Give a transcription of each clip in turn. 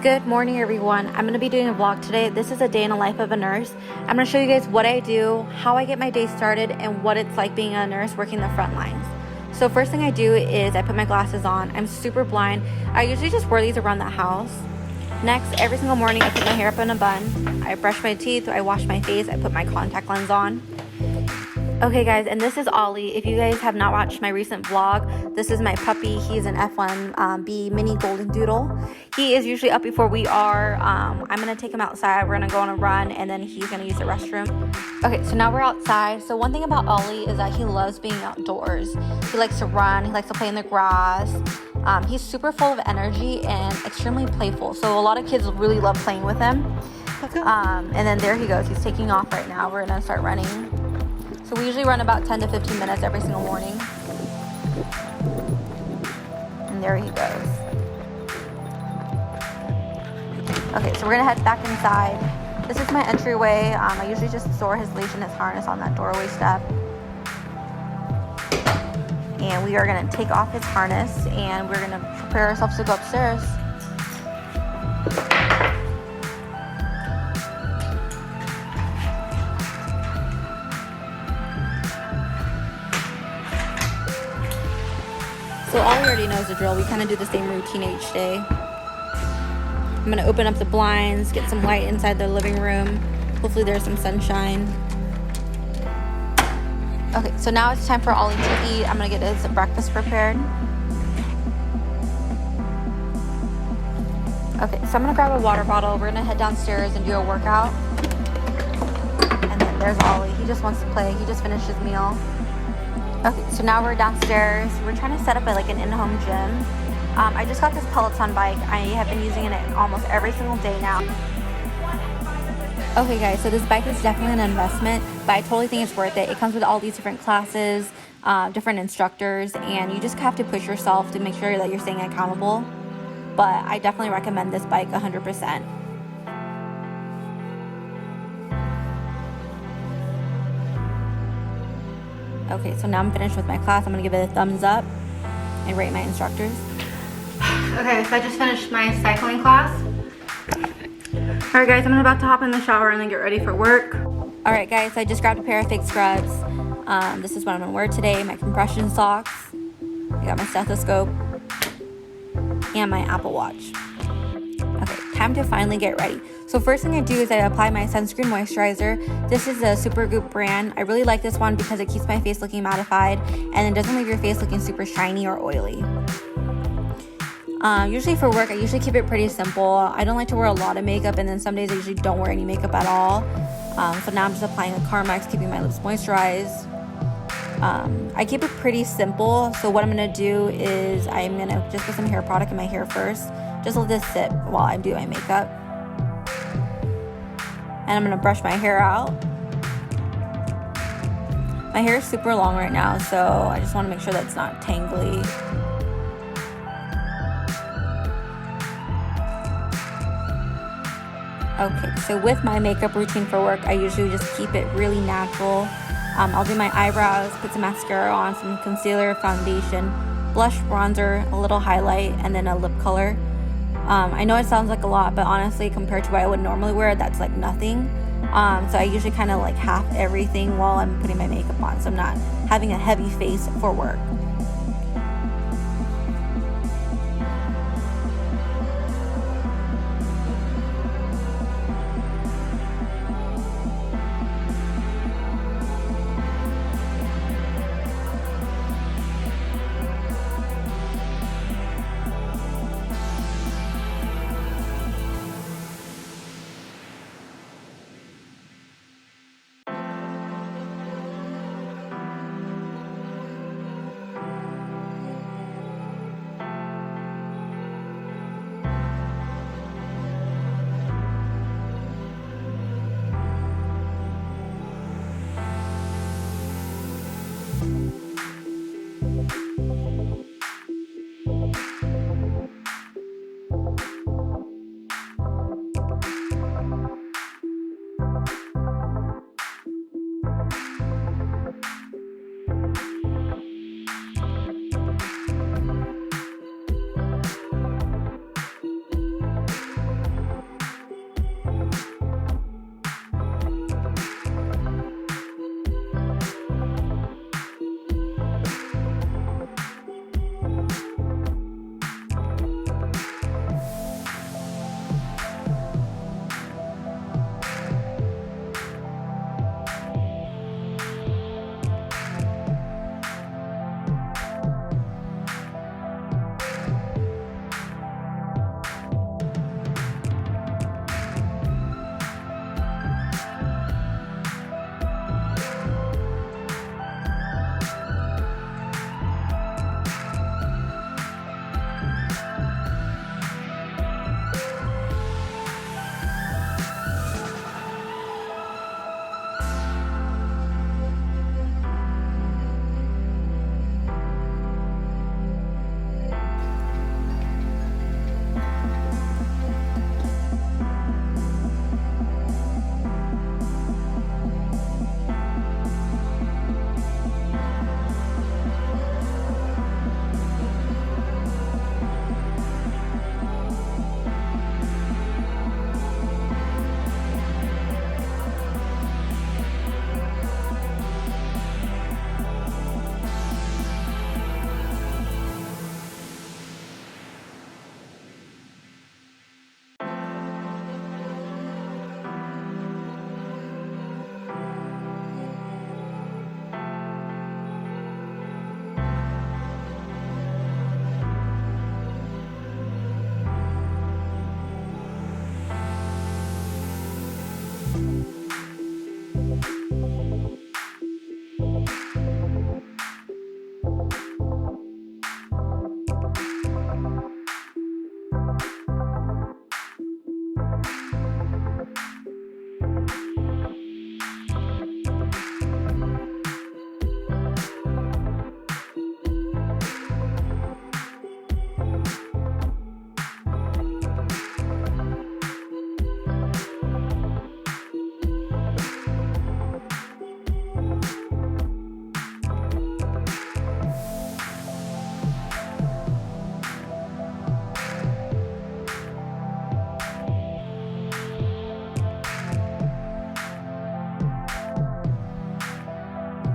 Good morning, everyone. I'm going to be doing a vlog today. This is a day in the life of a nurse. I'm going to show you guys what I do, how I get my day started, and what it's like being a nurse working the front lines. So first thing I do is I put my glasses on. I'm super blind. I usually just wear these around the house. Next, every single morning I put my hair up in a bun. I brush my teeth, I wash my face, I put my contact lens on. Okay guys, and this is Ollie. If you guys have not watched my recent vlog, this is my puppy. He's an F1B mini golden doodle. He is usually up before we are. I'm going to take him outside. We're going to go on a run, and then he's going to use the restroom. Okay, so now we're outside. So one thing about Ollie is that he loves being outdoors. He likes to run. He likes to play in the grass. He's super full of energy and extremely playful. So a lot of kids really love playing with him. And then there he goes. He's taking off right now. We're going to start running. So we usually run about 10 to 15 minutes every single morning. And there he goes. Okay, so we're gonna head back inside. This is my entryway. I usually just store his leash and his harness on that doorway step. And we are gonna take off his harness and we're gonna prepare ourselves to go upstairs. So Ollie already knows the drill. We kind of do the same routine each day. I'm going to open up the blinds, get some light inside the living room. Hopefully there's some sunshine. Okay, so now it's time for Ollie to eat. I'm going to get his breakfast prepared. Okay, so I'm going to grab a water bottle. We're going to head downstairs and do a workout. And then there's Ollie. He just wants to play. He just finished his meal. Okay, so now we're downstairs. We're trying to set up an in-home gym. I just got this Peloton bike. I have been using it almost every single day now. Okay guys, so this bike is definitely an investment, but I totally think it's worth it. It comes with all these different classes, different instructors, and you just have to push yourself to make sure that you're staying accountable. But I definitely recommend this bike 100%. Okay, so now I'm finished with my class. I'm going to give it a thumbs up and rate my instructors. Okay, so I just finished my cycling class. Alright guys, I'm about to hop in the shower and then get ready for work. Alright guys, so I just grabbed a pair of thick scrubs. This is what I'm going to wear today. My compression socks. I got my stethoscope. And my Apple Watch. Okay, time to finally get ready. So first thing I do is I apply my sunscreen moisturizer. This is a Supergoop brand. I really like this one because it keeps my face looking mattified and it doesn't leave your face looking super shiny or oily. Usually for work, I usually keep it pretty simple. I don't like to wear a lot of makeup, and then some days I usually don't wear any makeup at all. So now I'm just applying the Carmex, keeping my lips moisturized. I keep it pretty simple. So what I'm going to do is I'm going to just put some hair product in my hair first. Just let this sit while I do my makeup. And I'm going to brush my hair out. My hair is super long right now, so I just want to make sure that it's not tangly. Okay, so with my makeup routine for work, I usually just keep it really natural. I'll do my eyebrows, put some mascara on, some concealer, foundation, blush, bronzer, a little highlight, and then a lip color. I know it sounds like a lot, but honestly, compared to what I would normally wear, that's like nothing. So I usually kind of like half everything while I'm putting my makeup on, so I'm not having a heavy face for work.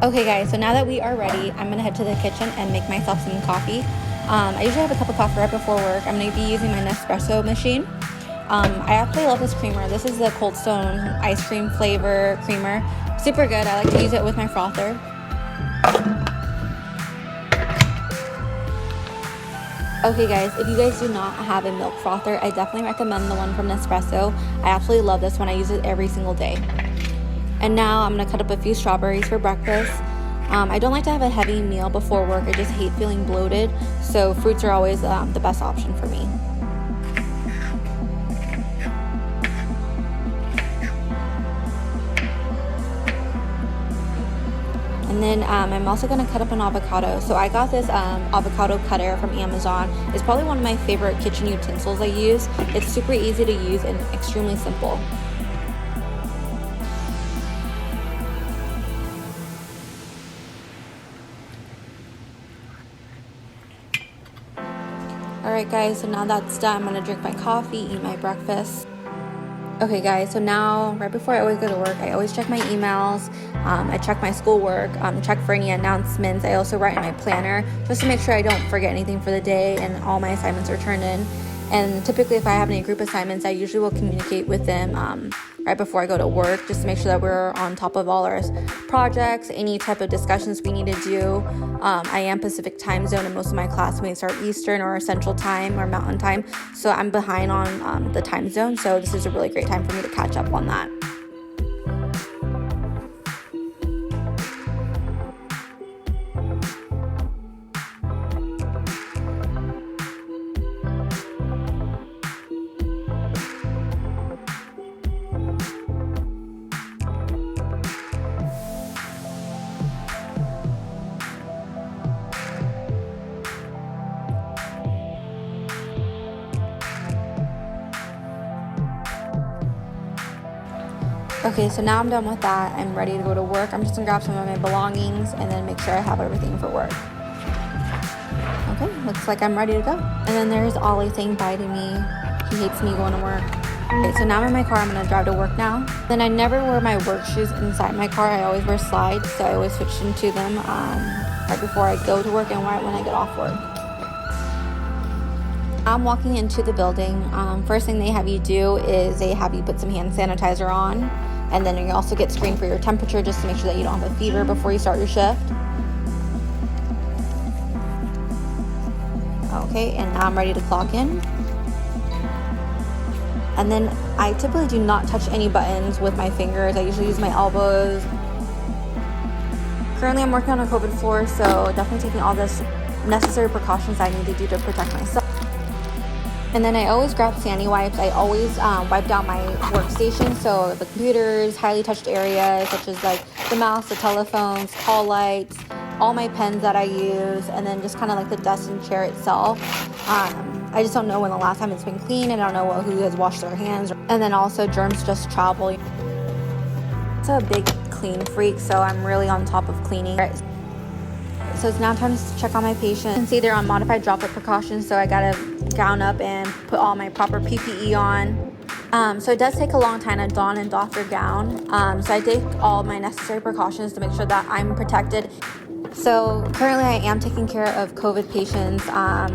Okay guys, so now that we are ready, I'm gonna head to the kitchen and make myself some coffee. I usually have a cup of coffee right before work. I'm gonna be using my Nespresso machine. I absolutely love this creamer. This is the Cold Stone ice cream flavor creamer. Super good. I like to use it with my frother. Okay guys, if you guys do not have a milk frother, I definitely recommend the one from Nespresso. I absolutely love this one. I use it every single day. And now I'm gonna cut up a few strawberries for breakfast. I don't like to have a heavy meal before work. I just hate feeling bloated. So fruits are always the best option for me. And then I'm also going to cut up an avocado. So I got this avocado cutter from Amazon. It's probably one of my favorite kitchen utensils I use. It's super easy to use and extremely simple. Alright guys, so now that's done, I'm going to drink my coffee, eat my breakfast. Okay guys, so now right before I always go to work, I always check my emails. I check my schoolwork, check for any announcements. I also write in my planner just to make sure I don't forget anything for the day and all my assignments are turned in. And typically if I have any group assignments, I usually will communicate with them right before I go to work just to make sure that we're on top of all our projects, any type of discussions we need to do. I am Pacific time zone and most of my classmates are Eastern or Central time or Mountain time. So I'm behind on the time zone. So this is a really great time for me to catch up on that. Okay, so now I'm done with that. I'm ready to go to work. I'm just gonna grab some of my belongings and then make sure I have everything for work. Okay, looks like I'm ready to go. And then there's Ollie saying bye to me. He hates me going to work. Okay, so now I'm in my car. I'm gonna drive to work now. Then I never wear my work shoes inside my car. I always wear slides, so I always switch into them right before I go to work and right when I get off work. I'm walking into the building. First thing they have you do is they have you put some hand sanitizer on, and then you also get screened for your temperature just to make sure that you don't have a fever before you start your shift. Okay, and now I'm ready to clock in. And then I typically do not touch any buttons with my fingers. I usually use my elbows. Currently I'm working on a COVID floor, so definitely taking all this necessary precautions I need to do to protect myself. And then I always grab Sandy wipes. I always wipe down my workstation, so the computers, highly touched areas such as like the mouse, the telephones, call lights, all my pens that I use, and then just kind of like the desk and chair itself. I just don't know when the last time it's been cleaned, and I don't know who has washed their hands. And then also germs just travel. It's a big clean freak, so I'm really on top of cleaning. So it's now time to check on my patient. You can see they're on modified droplet precautions, so I gotta gown up and put all my proper PPE on. So it does take a long time to don and doff your gown. So I take all my necessary precautions to make sure that I'm protected. So currently I am taking care of COVID patients,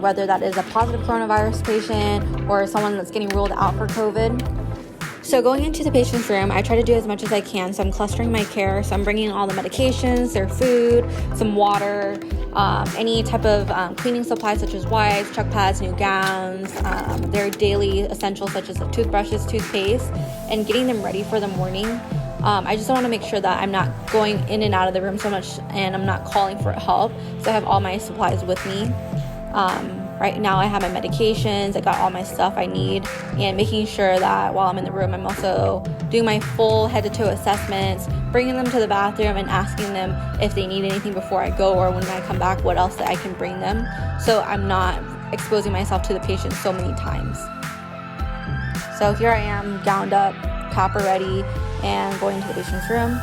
whether that is a positive coronavirus patient or someone that's getting ruled out for COVID. So going into the patient's room, I try to do as much as I can. So I'm clustering my care. So I'm bringing all the medications, their food, some water, any type of cleaning supplies such as wipes, chuck pads, new gowns, their daily essentials such as toothbrushes, toothpaste, and getting them ready for the morning. I just want to make sure that I'm not going in and out of the room so much and I'm not calling for help. So I have all my supplies with me. Right now I have my medications, I got all my stuff I need, and making sure that while I'm in the room, I'm also doing my full head to toe assessments, bringing them to the bathroom and asking them if they need anything before I go, or when I come back, what else that I can bring them. So I'm not exposing myself to the patient so many times. So here I am, gowned up, copper ready, and going to the patient's room.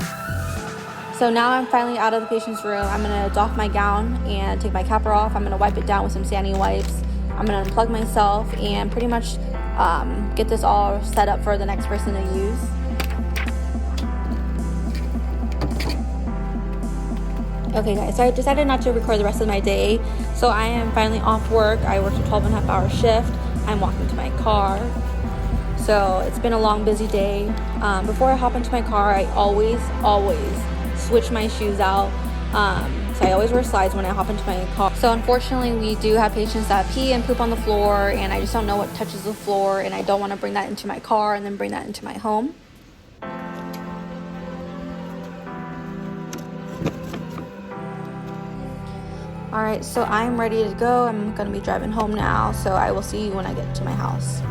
So now I'm finally out of the patient's room. I'm gonna doff my gown and take my capper off. I'm gonna wipe it down with some Sandy wipes. I'm gonna unplug myself and pretty much get this all set up for the next person to use. Okay guys, so I decided not to record the rest of my day. So I am finally off work. I worked a 12.5-hour shift. I'm walking to my car. So it's been a long, busy day. Before I hop into my car, I always switch my shoes out. So I always wear slides when I hop into my car. So unfortunately, we do have patients that pee and poop on the floor, and I just don't know what touches the floor, and I don't want to bring that into my car and then bring that into my home. Alright, so I'm ready to go. I'm going to be driving home now, so I will see you when I get to my house.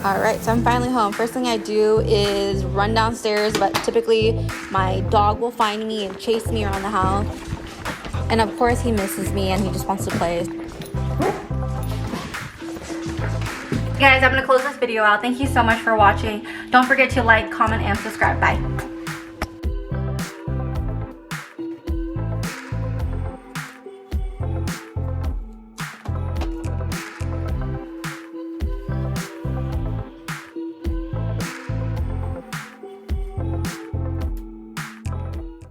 Alright, so I'm finally home. First thing I do is run downstairs, but typically my dog will find me and chase me around the house. And of course he misses me and he just wants to play. Guys, I'm going to close this video out. Thank you so much for watching. Don't forget to like, comment, and subscribe. Bye.